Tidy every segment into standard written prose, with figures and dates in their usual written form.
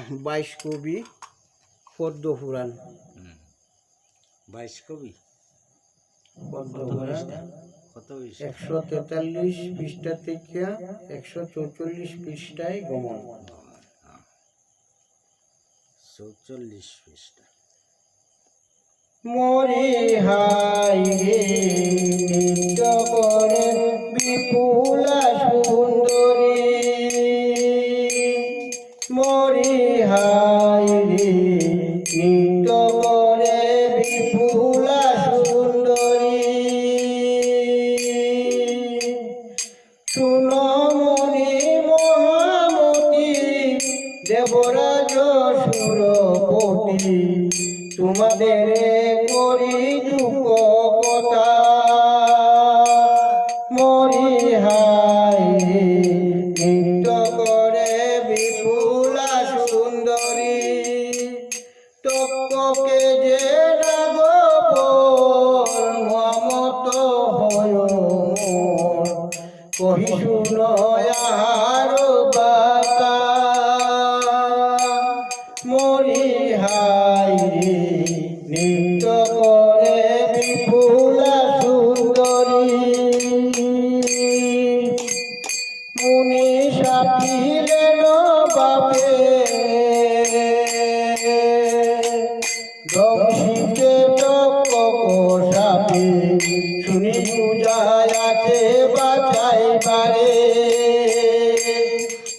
22 কবি পদ্ম পুরাণ। 22 কবি পদ্ম পুরাণ কত 143 পৃষ্ঠা থেকে 144 পৃষ্ঠায় গমন। 44 পৃষ্ঠা। মরি হাই রে নৃত্য করে বিপুলা সুন্দরী, মরি হাই রে নৃত্য করে বিপুলা সুন্দরী। শুনো মনি মহামতি দেবরাজ সুরপতি, তোমাদের করি দুঃখ কথা। মরি হাই রে নৃত্য করে বিপুলা সুন্দরী, টককে যে নাগপর মমত হয় মোর, কহি শুনয় আহার বাতা। মরি হাই রে নৃত্য করে বিপুলা সুন্দরী। মুনি সাপিলেন বাপে দংশিতে টক সাপে, শুনি পূজায় আছে বাঁচাইবারে।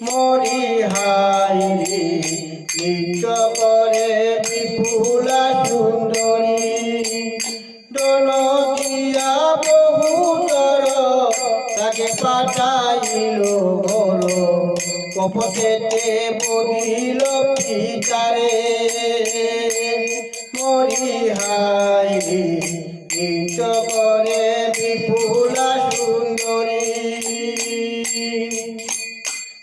মরি হাই রে নৃত্য করে বিপুলা সুন্দরী, দল দিয়া বহুতর তাকে পাঠাইল ঘর, কপটেতে বদিল পিতারে। মরি হাই রে নৃত্য করে বিপুলা সুন্দরী।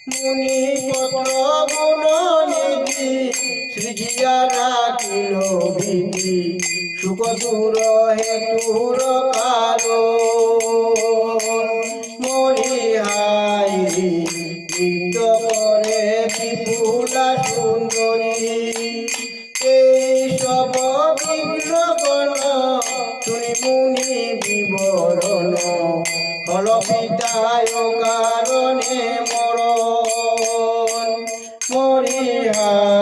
মুনি পত্র গুণ নিধি সৃজিয়া রাখিল বিধি, সুখ দূর হেতুর কারণ। মরি হাই রে নৃত্য করে বিপুলা সুন্দরী। এই সব বিগ্রহণ শুনি মুনি বিবরণ, হল পিতায় কারণে মরণ। মরি হাই